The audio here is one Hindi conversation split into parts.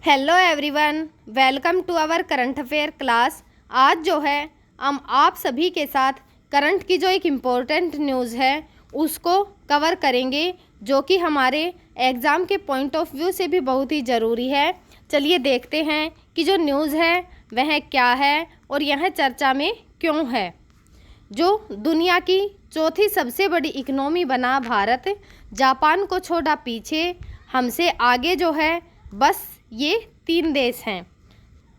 Hello everyone, welcome to our current affair class. आज जो है हम आप सभी के साथ करंट की जो एक इम्पोर्टेंट न्यूज़ है उसको कवर करेंगे, जो कि हमारे एग्ज़ाम के पॉइंट ऑफ व्यू से भी बहुत ही ज़रूरी है। चलिए देखते हैं कि जो न्यूज़ है वह क्या है और यह चर्चा में क्यों है। जो दुनिया की चौथी सबसे बड़ी इकोनॉमी बना भारत, जापान को छोड़ा पीछे, हमसे आगे जो है बस ये 3 देश हैं।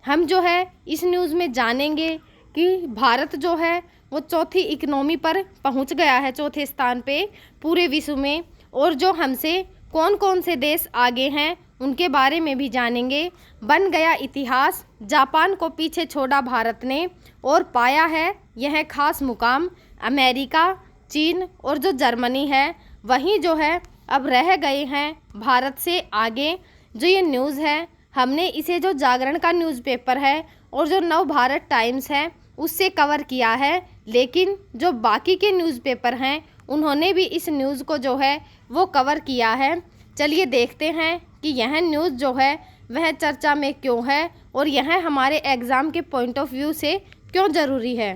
हम जो है इस न्यूज़ में जानेंगे कि भारत जो है वो चौथी इकोनॉमी पर पहुंच गया है, चौथे स्थान पे पूरे विश्व में। और जो हमसे कौन कौन से देश आगे हैं उनके बारे में भी जानेंगे। बन गया इतिहास, जापान को पीछे छोड़ा भारत ने और पाया है यह खास मुकाम। अमेरिका, चीन और जो जर्मनी है वहीं जो है अब रह गए हैं भारत से आगे। जो ये न्यूज़ है हमने इसे जो जागरण का न्यूज़पेपर है और जो नव भारत टाइम्स है उससे कवर किया है, लेकिन जो बाकी के न्यूज़पेपर हैं उन्होंने भी इस न्यूज़ को जो है वो कवर किया है। चलिए देखते हैं कि यह न्यूज़ जो है वह चर्चा में क्यों है और यह हमारे एग्ज़ाम के पॉइंट ऑफ व्यू से क्यों ज़रूरी है।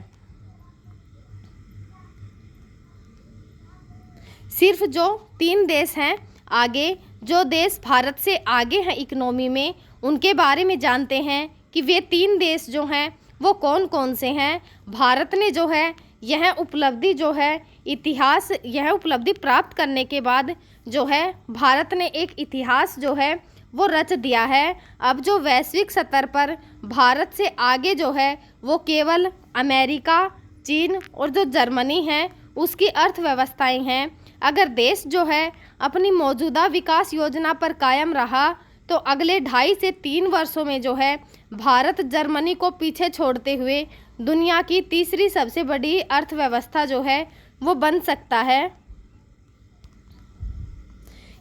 सिर्फ जो 3 देश हैं आगे, जो देश भारत से आगे हैं इकोनॉमी में, उनके बारे में जानते हैं कि वे 3 देश जो हैं वो कौन कौन से हैं। भारत ने जो है यह उपलब्धि जो है यह उपलब्धि प्राप्त करने के बाद जो है भारत ने एक इतिहास जो है वो रच दिया है। अब जो वैश्विक स्तर पर भारत से आगे जो है वो केवल अमेरिका, चीन और जो जर्मनी है उसकी अर्थव्यवस्थाएं हैं। अगर देश जो है अपनी मौजूदा विकास योजना पर कायम रहा तो अगले 2.5 से 3 वर्षों में जो है भारत जर्मनी को पीछे छोड़ते हुए दुनिया की तीसरी सबसे बड़ी अर्थव्यवस्था जो है वो बन सकता है।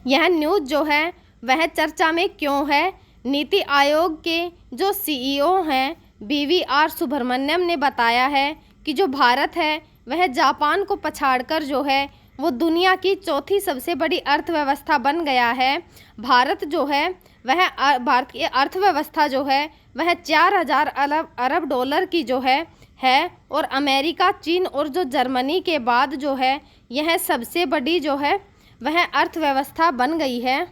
यह न्यूज़ जो है वह चर्चा में क्यों है। नीति आयोग के जो CEO हैं BVR सुब्रमण्यम ने बताया है कि जो भारत है वह जापान को पछाड़कर जो है वो दुनिया की चौथी सबसे बड़ी अर्थव्यवस्था बन गया है। भारत जो है वह भारत की अर्थव्यवस्था जो है वह 4,000 अरब डॉलर की जो है और अमेरिका, चीन और जो जर्मनी के बाद जो है यह सबसे बड़ी जो है वह अर्थव्यवस्था बन गई है।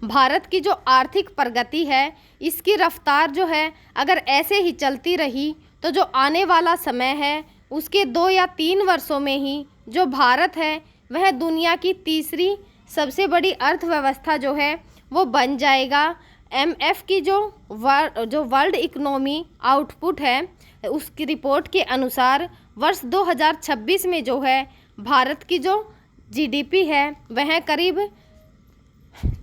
भारत की जो आर्थिक प्रगति है इसकी रफ्तार जो है अगर ऐसे ही चलती रही तो जो आने वाला समय है उसके 2 या 3 वर्षों में ही जो भारत है वह दुनिया की तीसरी सबसे बड़ी अर्थव्यवस्था जो है वो बन जाएगा। MF की जो वर्ल्ड इकोनॉमी आउटपुट है उसकी रिपोर्ट के अनुसार वर्ष 2026 में जो है भारत की जो GDP है वह करीब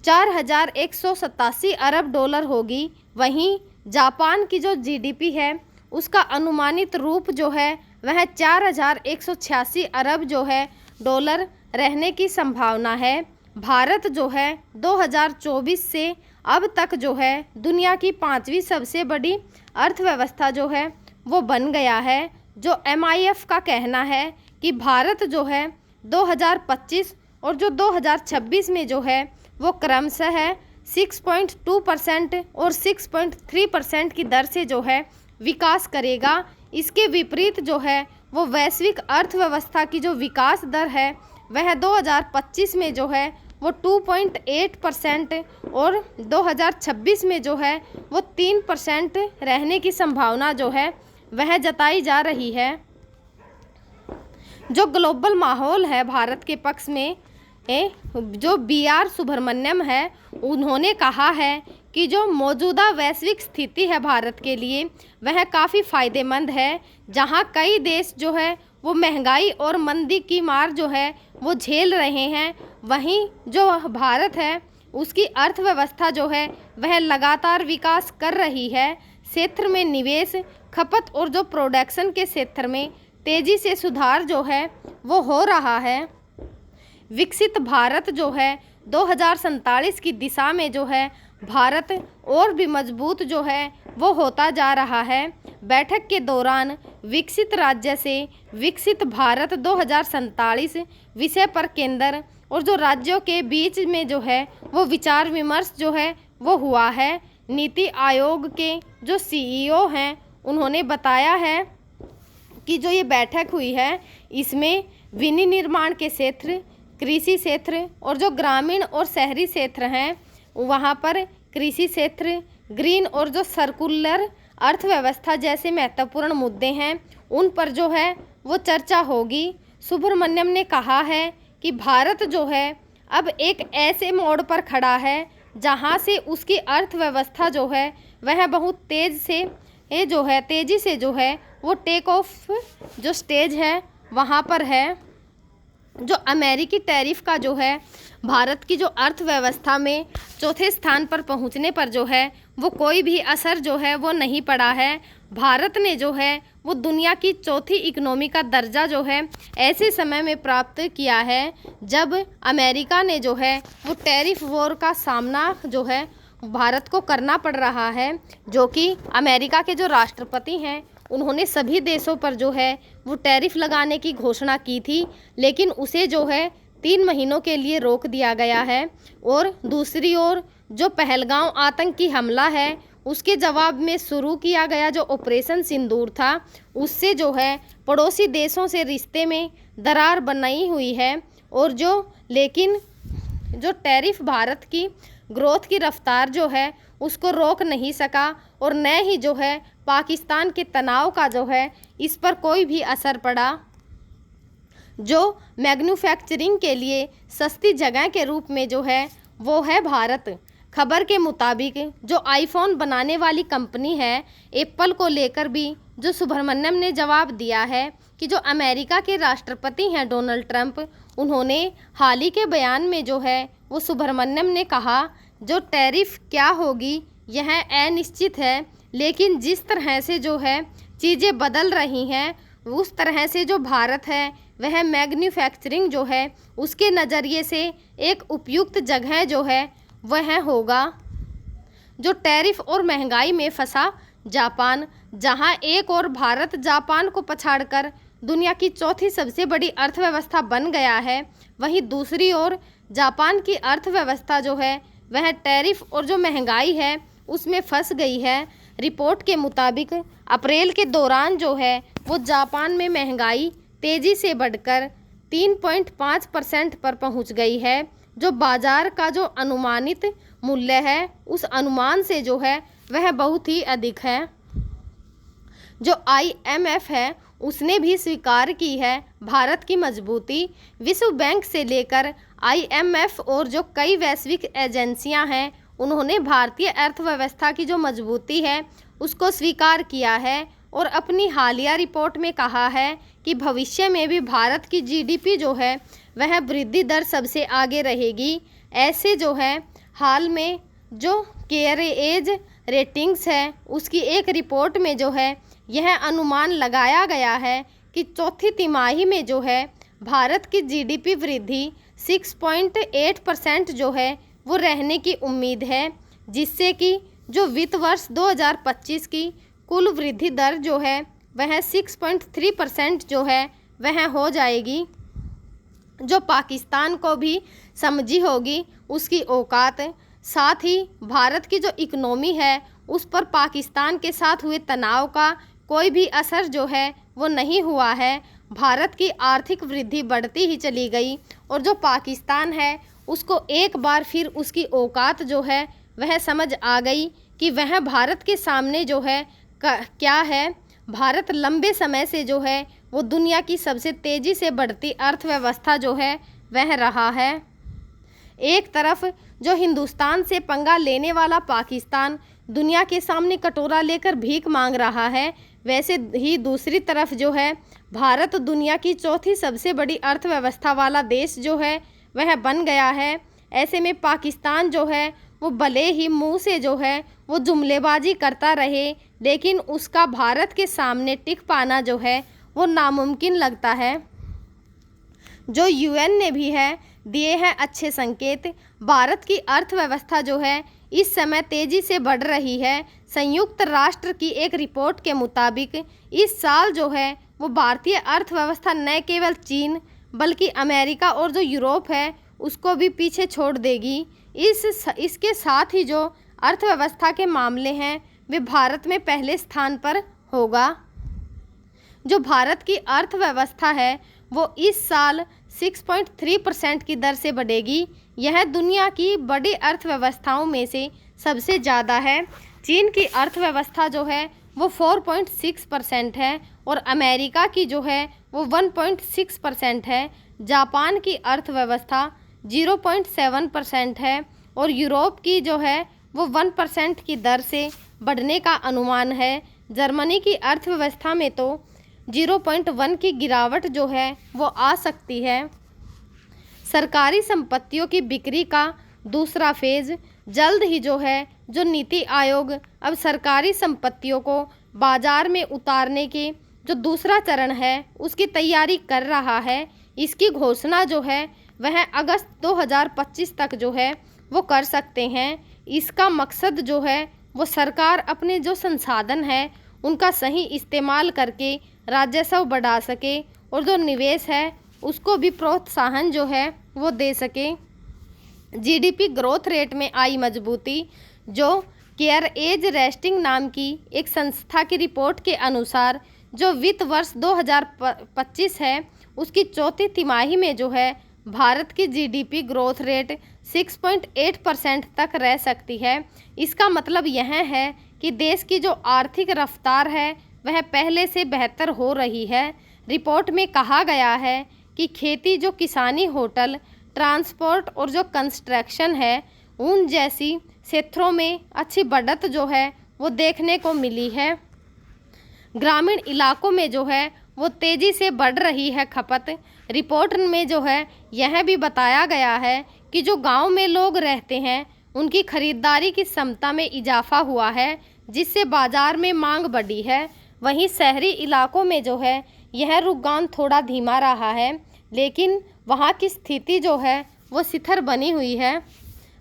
4,187 अरब डॉलर होगी। वहीं जापान की जो GDP है उसका अनुमानित रूप जो है वह 4,186 अरब जो है डॉलर रहने की संभावना है। भारत जो है 2024 से अब तक जो है दुनिया की 5वीं सबसे बड़ी अर्थव्यवस्था जो है वो बन गया है। जो MIF का कहना है कि भारत जो है 2025 और जो 2026 में जो है वो क्रमशः 6.2% और 6.3% की दर से जो है विकास करेगा। इसके विपरीत जो है वो वैश्विक अर्थव्यवस्था की जो विकास दर है वह 2025 में जो है वो 2.8% और 2026 में जो है वो 3% रहने की संभावना जो है वह जताई जा रही है। जो ग्लोबल माहौल है भारत के पक्ष में जो BR सुब्रमण्यम है उन्होंने कहा है कि जो मौजूदा वैश्विक स्थिति है भारत के लिए वह काफ़ी फ़ायदेमंद है। जहां कई देश जो है वो महंगाई और मंदी की मार जो है वो झेल रहे हैं, वहीं जो भारत है उसकी अर्थव्यवस्था जो है वह लगातार विकास कर रही है। क्षेत्र में निवेश, खपत और जो प्रोडक्शन के क्षेत्र में तेज़ी से सुधार जो है वो हो रहा है। विकसित भारत जो है 2047 की दिशा में जो है भारत और भी मजबूत जो है वो होता जा रहा है। बैठक के दौरान विकसित राज्य से विकसित भारत 2047 विषय पर केंद्र और जो राज्यों के बीच में जो है वो विचार विमर्श जो है वो हुआ है। नीति आयोग के जो CEO हैं उन्होंने बताया है कि जो ये बैठक हुई है इसमें विनिर्माण के क्षेत्र, कृषि क्षेत्र और जो ग्रामीण और शहरी क्षेत्र हैं वहाँ पर कृषि क्षेत्र, ग्रीन और जो सर्कुलर अर्थव्यवस्था जैसे महत्वपूर्ण मुद्दे हैं उन पर जो है वो चर्चा होगी। सुब्रमण्यम ने कहा है कि भारत जो है अब एक ऐसे मोड़ पर खड़ा है जहाँ से उसकी अर्थव्यवस्था जो है वह बहुत तेज़ी से जो है वो टेक ऑफ जो स्टेज है वहाँ पर है। जो अमेरिकी टैरिफ का जो है भारत की जो अर्थव्यवस्था में चौथे स्थान पर पहुंचने पर जो है वो कोई भी असर जो है वो नहीं पड़ा है। भारत ने जो है वो दुनिया की चौथी इकोनॉमी का दर्जा जो है ऐसे समय में प्राप्त किया है जब अमेरिका ने जो है वो टैरिफ वॉर का सामना जो है भारत को करना पड़ रहा है। जो कि अमेरिका के जो राष्ट्रपति हैं उन्होंने सभी देशों पर जो है वो टैरिफ लगाने की घोषणा की थी, लेकिन उसे जो है 3 महीनों के लिए रोक दिया गया है। और दूसरी ओर जो पहलगांव आतंकी हमला है उसके जवाब में शुरू किया गया जो ऑपरेशन सिंदूर था उससे जो है पड़ोसी देशों से रिश्ते में दरार बनाई हुई है। और लेकिन जो टैरिफ भारत की ग्रोथ की रफ्तार जो है उसको रोक नहीं सका और न ही जो है पाकिस्तान के तनाव का जो है इस पर कोई भी असर पड़ा। जो मैन्युफैक्चरिंग के लिए सस्ती जगह के रूप में जो है वो है भारत। खबर के मुताबिक जो आईफोन बनाने वाली कंपनी है एप्पल को लेकर भी जो सुब्रमण्यम ने जवाब दिया है कि जो अमेरिका के राष्ट्रपति हैं डोनाल्ड ट्रंप उन्होंने हाल ही के बयान में जो है वो सुब्रमण्यम ने कहा जो टैरिफ क्या होगी यह अनिश्चित है, लेकिन जिस तरह से जो है चीज़ें बदल रही हैं उस तरह से जो भारत है वह मैन्युफैक्चरिंग जो है उसके नज़रिए से एक उपयुक्त जगह जो है वह होगा। जो टैरिफ और महंगाई में फंसा जापान, जहां एक और भारत जापान को पछाड़कर दुनिया की चौथी सबसे बड़ी अर्थव्यवस्था बन गया है, वहीं दूसरी ओर जापान की अर्थव्यवस्था जो है वह टैरिफ और जो महंगाई है उसमें फंस गई है। रिपोर्ट के मुताबिक अप्रैल के दौरान जो है वो जापान में महंगाई तेज़ी से बढ़कर 3.5% पर पहुंच गई है। जो बाजार का जो अनुमानित मूल्य है उस अनुमान से जो है वह बहुत ही अधिक है। जो IMF है उसने भी स्वीकार की है भारत की मजबूती। विश्व बैंक से लेकर IMF और जो कई वैश्विक एजेंसियां हैं उन्होंने भारतीय अर्थव्यवस्था की जो मजबूती है उसको स्वीकार किया है और अपनी हालिया रिपोर्ट में कहा है कि भविष्य में भी भारत की GDP जो है वह वृद्धि दर सबसे आगे रहेगी। ऐसे जो है हाल में जो केयरेज रेटिंग्स है उसकी एक रिपोर्ट में जो है यह अनुमान लगाया गया है कि चौथी तिमाही में जो है भारत की GDP वृद्धि 6.8% जो है वो रहने की उम्मीद है, जिससे कि जो वित्त वर्ष 2025 की कुल वृद्धि दर जो है वह 6.3% जो है वह हो जाएगी। जो पाकिस्तान को भी समझी होगी उसकी औकात। साथ ही भारत की जो इकोनॉमी है उस पर पाकिस्तान के साथ हुए तनाव का कोई भी असर जो है वो नहीं हुआ है। भारत की आर्थिक वृद्धि बढ़ती ही चली गई और जो पाकिस्तान है उसको एक बार फिर उसकी औकात जो है वह समझ आ गई कि वह भारत के सामने जो है क्या है। भारत लंबे समय से जो है वो दुनिया की सबसे तेज़ी से बढ़ती अर्थव्यवस्था जो है वह रहा है। एक तरफ जो हिंदुस्तान से पंगा लेने वाला पाकिस्तान दुनिया के सामने कटोरा लेकर भीख मांग रहा है, वैसे ही दूसरी तरफ जो है भारत दुनिया की चौथी सबसे बड़ी अर्थव्यवस्था वाला देश जो है वह बन गया है। ऐसे में पाकिस्तान जो है वो भले ही मुंह से जो है वो जुमलेबाजी करता रहे, लेकिन उसका भारत के सामने टिक पाना जो है वो नामुमकिन लगता है। जो UN ने भी है दिए हैं अच्छे संकेत। भारत की अर्थव्यवस्था जो है इस समय तेज़ी से बढ़ रही है। संयुक्त राष्ट्र की एक रिपोर्ट के मुताबिक इस साल जो है वो भारतीय अर्थव्यवस्था न केवल चीन बल्कि अमेरिका और जो यूरोप है उसको भी पीछे छोड़ देगी। इसके साथ ही जो अर्थव्यवस्था के मामले हैं वे भारत में पहले स्थान पर होगा। जो भारत की अर्थव्यवस्था है वो इस साल 6.3% की दर से बढ़ेगी। यह दुनिया की बड़ी अर्थव्यवस्थाओं में से सबसे ज़्यादा है। चीन की अर्थव्यवस्था जो है वो 4.6% है और अमेरिका की जो है वो 1.6% है। जापान की अर्थव्यवस्था 0.7% है और यूरोप की जो है वो 1% की दर से बढ़ने का अनुमान है। जर्मनी की अर्थव्यवस्था में तो 0.1 की गिरावट जो है वो आ सकती है। सरकारी संपत्तियों की बिक्री का दूसरा फेज़ जल्द ही जो है जो नीति आयोग अब सरकारी संपत्तियों को बाजार में उतारने के जो दूसरा चरण है उसकी तैयारी कर रहा है। इसकी घोषणा जो है वह अगस्त 2025 तक जो है वो कर सकते हैं। इसका मकसद जो है वो सरकार अपने जो संसाधन है उनका सही इस्तेमाल करके राजस्व बढ़ा सके और जो निवेश है उसको भी प्रोत्साहन जो है वो दे सके। जीडीपी ग्रोथ रेट में आई मजबूती। जो केयर एज रेस्टिंग नाम की एक संस्था की रिपोर्ट के अनुसार जो वित्त वर्ष 2025 है उसकी चौथी तिमाही में जो है भारत की जीडीपी ग्रोथ रेट 6.8% तक रह सकती है। इसका मतलब यह है कि देश की जो आर्थिक रफ्तार है वह पहले से बेहतर हो रही है। रिपोर्ट में कहा गया है कि खेती, जो किसानी, होटल, ट्रांसपोर्ट और जो कंस्ट्रक्शन है उन जैसी क्षेत्रों में अच्छी बढ़त जो है वो देखने को मिली है। ग्रामीण इलाकों में जो है वो तेज़ी से बढ़ रही है खपत। रिपोर्ट में जो है यह भी बताया गया है कि जो गांव में लोग रहते हैं उनकी खरीदारी की क्षमता में इजाफा हुआ है जिससे बाजार में मांग बढ़ी है। वहीं शहरी इलाकों में जो है यह रुझान थोड़ा धीमा रहा है लेकिन वहाँ की स्थिति जो है वो स्थिर बनी हुई है।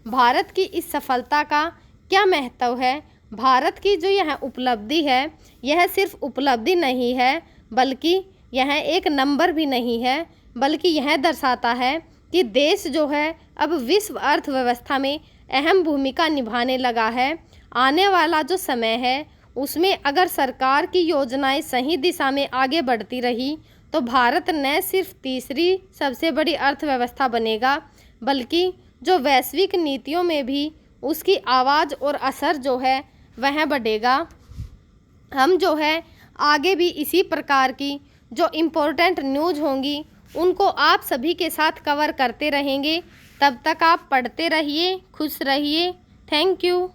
भारत की इस सफलता का क्या महत्व है? भारत की जो यह उपलब्धि है यह सिर्फ उपलब्धि नहीं है बल्कि यह एक नंबर भी नहीं है, बल्कि यह दर्शाता है कि देश जो है अब विश्व अर्थव्यवस्था में अहम भूमिका निभाने लगा है। आने वाला जो समय है उसमें अगर सरकार की योजनाएं सही दिशा में आगे बढ़ती रही तो भारत न सिर्फ तीसरी सबसे बड़ी अर्थव्यवस्था बनेगा बल्कि जो वैश्विक नीतियों में भी उसकी आवाज़ और असर जो है वह बढ़ेगा। हम जो है आगे भी इसी प्रकार की जो इम्पोर्टेंट न्यूज़ होंगी उनको आप सभी के साथ कवर करते रहेंगे। तब तक आप पढ़ते रहिए, खुश रहिए। Thank you.